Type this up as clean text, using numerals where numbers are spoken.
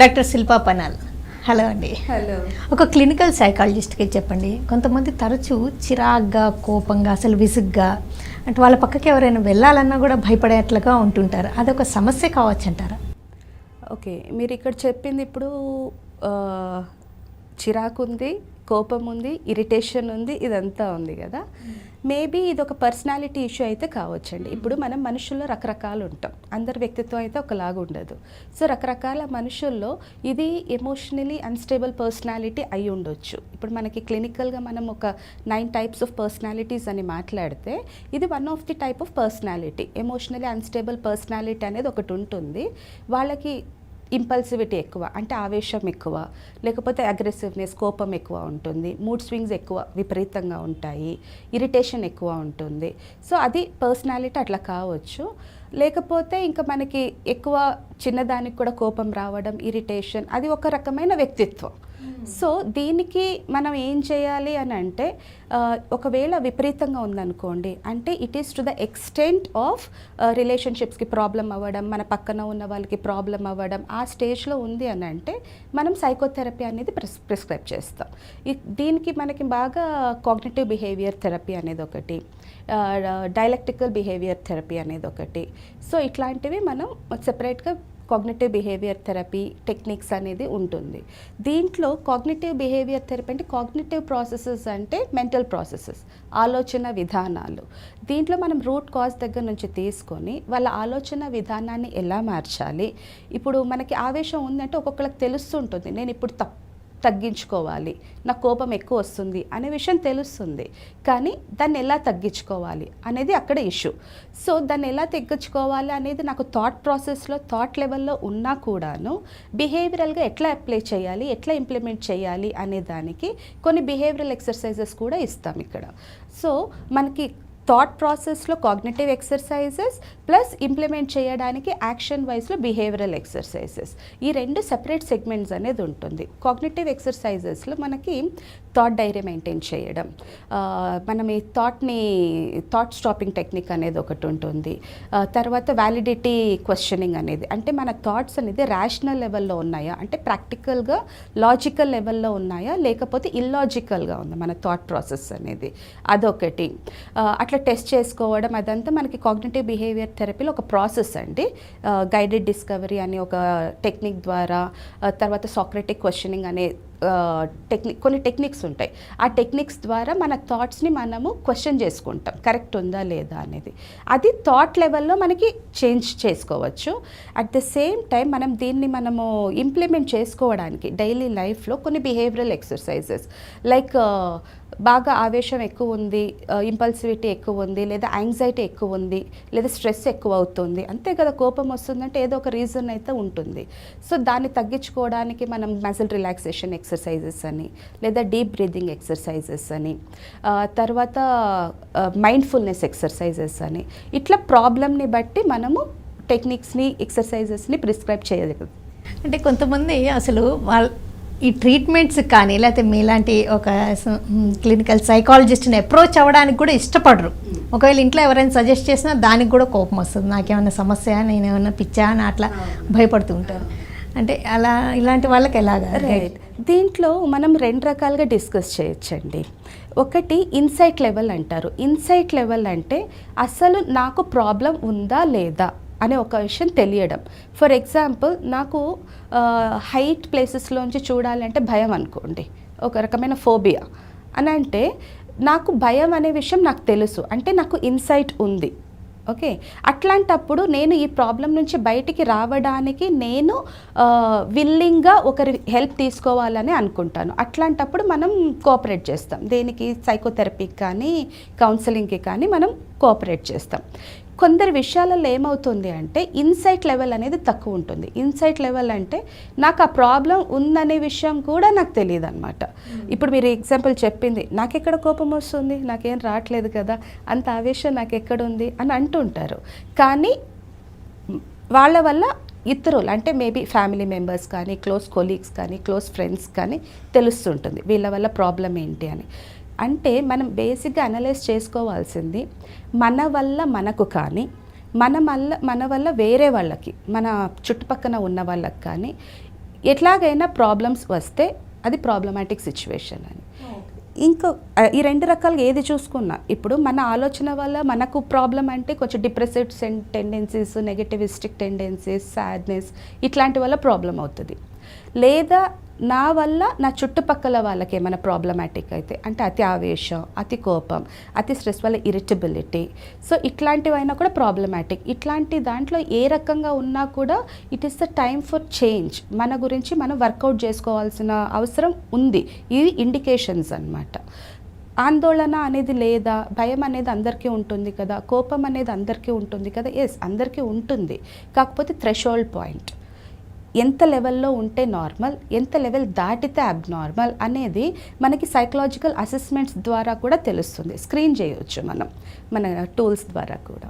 Doctor Shilpa పనాల్. Hello అండి. Hello. ఒక clinical సైకాలజిస్ట్కి చెప్పండి, కొంతమంది తరచూ చిరాగ్గా, కోపంగా, అసలు విసుగ్గా, అంటే వాళ్ళ పక్కకి ఎవరైనా వెళ్ళాలన్నా కూడా భయపడేట్లుగా ఉంటుంటారు. అదొక సమస్య కావచ్చు అంటారా? ఓకే, మీరు ఇక్కడ చెప్పింది ఇప్పుడు చిరాకు ఉంది, కోపం ఉంది, ఇరిటేషన్ ఉంది, ఇదంతా ఉంది కదా. మేబీ ఇది ఒక పర్సనాలిటీ ఇష్యూ అయితే కావచ్చండి. ఇప్పుడు మనం మనుషుల్లో రకరకాలు ఉంటాం, అందరి వ్యక్తిత్వం అయితే ఒకలాగా ఉండదు. సో రకరకాల మనుషుల్లో ఇది ఎమోషనలీ అన్స్టేబుల్ పర్సనాలిటీ అయి ఉండొచ్చు. ఇప్పుడు మనకి క్లినికల్గా మనం ఒక 9 టైప్స్ ఆఫ్ పర్సనాలిటీస్ అని మాట్లాడితే ఇది one of the type of personality. Emotionally unstable personality అనేది ఒకటి ఉంటుంది. వాళ్ళకి ఇంపల్సివిటీ ఎక్కువ, అంటే ఆవేశం ఎక్కువ, లేకపోతే అగ్రెసివ్నెస్, కోపం ఎక్కువ ఉంటుంది, మూడ్ స్వింగ్స్ ఎక్కువ విపరీతంగా ఉంటాయి, ఇరిటేషన్ ఎక్కువ ఉంటుంది. సో అది పర్సనాలిటీ అట్లా కావచ్చు. లేకపోతే ఇంకా మనకి ఎక్కువ చిన్నదానికి కూడా కోపం రావడం, ఇరిటేషన్, అది ఒక రకమైన వ్యక్తిత్వం. సో దీనికి మనం ఏం చేయాలి అని అంటే, ఒకవేళ విపరీతంగా ఉందనుకోండి, అంటే it is to the extent of రిలేషన్షిప్స్కి ప్రాబ్లం అవ్వడం, మన పక్కన ఉన్న వాళ్ళకి ప్రాబ్లం అవ్వడం, ఆ స్టేజ్లో ఉంది అని అంటే మనం సైకోథెరపీ అనేది ప్రిస్క్రైబ్ చేస్తాం. దీనికి మనకి బాగా కాగ్నిటివ్ బిహేవియర్ థెరపీ అనేది ఒకటి, డైలెక్టికల్ బిహేవియర్ థెరపీ అనేది ఒకటి. సో ఇట్లాంటివి మనం సెపరేట్గా కాగ్నిటివ్ బిహేవియర్ థెరపీ టెక్నిక్స్ అనేది ఉంటుంది. దీంట్లో కాగ్నిటివ్ బిహేవియర్ థెరపీ అంటే కాగ్నిటివ్ ప్రాసెసెస్ అంటే మెంటల్ ప్రాసెసెస్, ఆలోచన విధానాలు. దీంట్లో మనం రూట్ కాజ్ దగ్గర నుంచి తీసుకొని వాళ్ళ ఆలోచన విధానాన్ని ఎలా మార్చాలి. ఇప్పుడు మనకి ఆవేశం ఉందంటే ఒక్కొక్కరికి తెలుస్తుంటుంది, నేను ఇప్పుడు తగ్గించుకోవాలి, నాకు కోపం ఎక్కువ వస్తుంది అనే విషయం తెలుస్తుంది, కానీ దాన్ని ఎలా తగ్గించుకోవాలి అనేది అక్కడ ఇష్యూ. సో దాన్ని ఎలా తగ్గించుకోవాలి అనేది నాకు థాట్ ప్రాసెస్లో, థాట్ లెవెల్లో ఉన్నా కూడాను బిహేవియరల్గా ఎట్లా అప్లై చేయాలి, ఎట్లా ఇంప్లిమెంట్ చేయాలి అనే దానికి కొన్ని బిహేవియరల్ ఎక్సర్సైజెస్ కూడా ఇస్తాం ఇక్కడ. సో మనకి థాట్ ప్రాసెస్లో కాగ్నిటివ్ ఎక్సర్సైజెస్ ప్లస్ ఇంప్లిమెంట్ చేయడానికి యాక్షన్ వైజ్లో బిహేవియరల్ ఎక్సర్సైజెస్, ఈ రెండు సెపరేట్ సెగ్మెంట్స్ అనేది ఉంటుంది. కాగ్నిటివ్ ఎక్సర్సైజెస్లో మనకి థాట్ డైరీ మెయింటైన్ చేయడం, మనం ఈ థాట్ స్టాపింగ్ టెక్నిక్ అనేది ఒకటి ఉంటుంది. తర్వాత వ్యాలిడిటీ క్వశ్చనింగ్ అనేది, అంటే మన థాట్స్ అనేది రేషనల్ లెవెల్లో ఉన్నాయా, అంటే ప్రాక్టికల్గా లాజికల్ లెవెల్లో ఉన్నాయా, లేకపోతే ఇల్లాజికల్గా ఉందా మన థాట్ ప్రాసెస్ అనేది, అదొకటి. అట్లా టెస్ట్ చేసుకోవడం, అదంతా మనకి కాగ్నిటివ్ బిహేవియర్ థెరపీలో ఒక ప్రాసెస్ అండి. గైడెడ్ డిస్కవరీ అనే ఒక టెక్నిక్ ద్వారా, తర్వాత సాక్రటిక్ క్వశ్చనింగ్ అనే కొన్ని టెక్నిక్స్ ఉంటాయి. ఆ టెక్నిక్స్ ద్వారా మన థాట్స్ని మనము క్వశ్చన్ చేసుకుంటాం, కరెక్ట్ ఉందా లేదా అనేది. అది థాట్ లెవెల్లో మనకి చేంజ్ చేసుకోవచ్చు. అట్ ద సేమ్ టైం మనము ఇంప్లిమెంట్ చేసుకోవడానికి డైలీ లైఫ్లో కొన్ని బిహేవియరల్ ఎక్సర్సైజెస్, లైక్ బాగా ఆవేశం ఎక్కువ ఉంది, ఇంపల్సివిటీ ఎక్కువ ఉంది, లేదా యాంగ్జైటీ ఎక్కువ ఉంది, లేదా స్ట్రెస్ ఎక్కువ అవుతుంది, అంతే కదా. కోపం వస్తుందంటే ఏదో ఒక రీజన్ అయితే ఉంటుంది. సో దాన్ని తగ్గించుకోవడానికి మనం మజిల్ రిలాక్సేషన్ ఎక్సర్సైజెస్ అని, లేదా డీప్ బ్రీదింగ్ ఎక్సర్సైజెస్ అని, తర్వాత మైండ్ఫుల్నెస్ ఎక్సర్సైజెస్ అని, ఇట్లా ప్రాబ్లమ్ని బట్టి మనము టెక్నిక్స్ని, ఎక్సర్సైజెస్ని ప్రిస్క్రైబ్ చేయగలుగుతాం. అంటే కొంతమంది అసలు ఈ ట్రీట్మెంట్స్ కానీ, లేకపోతే మీలాంటి ఒక క్లినికల్ సైకాలజిస్ట్ని అప్రోచ్ అవ్వడానికి కూడా ఇష్టపడరు. ఒకవేళ ఇంట్లో ఎవరైనా సజెస్ట్ చేసినా దానికి కూడా కోపం వస్తుంది, నాకేమైనా సమస్య, నేనేమైనా పిచ్చా అని అట్లా భయపడుతూ ఉంటారు. అంటే ఇలాంటి వాళ్ళకి ఎలాగా? రైట్, దీంట్లో మనం 2 రకాలుగా డిస్కస్ చేయొచ్చండి. ఒకటి ఇన్సైట్ లెవెల్ అంటారు. ఇన్సైట్ లెవెల్ అంటే అసలు నాకు ప్రాబ్లం ఉందా లేదా అనే ఒక విషయం తెలియడం. ఫర్ ఎగ్జాంపుల్, నాకు హైట్ ప్లేసెస్లోంచి చూడాలంటే భయం అనుకోండి, ఒక రకమైన ఫోబియా అని. అంటే నాకు భయం అనే విషయం నాకు తెలుసు, అంటే నాకు ఇన్సైట్ ఉంది. ఓకే, అట్లాంటప్పుడు నేను ఈ ప్రాబ్లం నుంచి బయటికి రావడానికి నేను విల్లింగ్గా ఒకరి హెల్ప్ తీసుకోవాలని అనుకుంటాను. అట్లాంటప్పుడు మనం కోఆపరేట్ చేస్తాం. దేనికి? సైకోథెరపీకి కానీ కౌన్సిలింగ్కి కానీ మనం కోఆపరేట్ చేస్తాం. కొందరు విషయాలలో ఏమవుతుంది అంటే ఇన్సైట్ లెవెల్ అనేది తక్కువ ఉంటుంది. ఇన్సైట్ లెవెల్ అంటే నాకు ఆ ప్రాబ్లం ఉందనే విషయం కూడా నాకు తెలియదు అనమాట. ఇప్పుడు మీరు ఎగ్జాంపుల్ చెప్పింది, నాకెక్కడ కోపం వస్తుంది, నాకేం రావట్లేదు కదా, అంత ఆవేశం నాకు ఎక్కడుంది అని అంటుంటారు. కానీ వాళ్ళ వల్ల ఇతరులు, అంటే మేబీ ఫ్యామిలీ మెంబర్స్ కానీ, క్లోజ్ కొలీగ్స్ కానీ, క్లోజ్ ఫ్రెండ్స్ కానీ తెలుస్తుంటుంది వీళ్ళ వల్ల ప్రాబ్లం ఏంటి అని. అంటే మనం బేసిక్గా అనలైజ్ చేసుకోవాల్సింది, మన వల్ల మనకు కానీ, మన వల్ల వేరే వాళ్ళకి, మన చుట్టుపక్కల ఉన్న వాళ్ళకి కానీ ఎట్లాగైనా ప్రాబ్లమ్స్ వస్తే అది ప్రాబ్లమాటిక్ సిచ్యువేషన్ అని. ఇంకో ఈ 2 రకాలుగా ఏది చూసుకున్నా ఇప్పుడు మన ఆలోచన వల్ల మనకు ప్రాబ్లం అంటే కొంచెం డిప్రెసివ్ టెండెన్సీస్, నెగటివిస్టిక్ టెండెన్సీస్, సాడ్నెస్ ఇట్లాంటి వల్ల ప్రాబ్లం అవుతుంది. లేదా నా వల్ల నా చుట్టుపక్కల వాళ్ళకి ఏమైనా ప్రాబ్లమాటిక్ అయితే అంటే అతి ఆవేశం, అతి కోపం, అతి స్ట్రెస్ వల్ల ఇరిటబిలిటీ, సో ఇట్లాంటివైనా కూడా ప్రాబ్లమాటిక్. ఇట్లాంటి దాంట్లో ఏ రకంగా ఉన్నా కూడా it is the time for change. మన గురించి మనం వర్కౌట్ చేసుకోవాల్సిన అవసరం ఉంది. ఇవి ఇండికేషన్స్ అన్నమాట. ఆందోళన అనేది లేదా, భయం అనేది అందరికీ ఉంటుంది కదా, కోపం అనేది అందరికీ ఉంటుంది కదా, ఎస్ అందరికీ ఉంటుంది. కాకపోతే థ్రెషోల్డ్ పాయింట్ ఎంత లెవెల్లో ఉంటే నార్మల్, ఎంత లెవెల్ దాటితే అబ్నార్మల్ అనేది మనకి సైకలాజికల్ అసెస్మెంట్స్ ద్వారా కూడా తెలుస్తుంది. స్క్రీన్ చేయవచ్చు మనం మన టూల్స్ ద్వారా కూడా.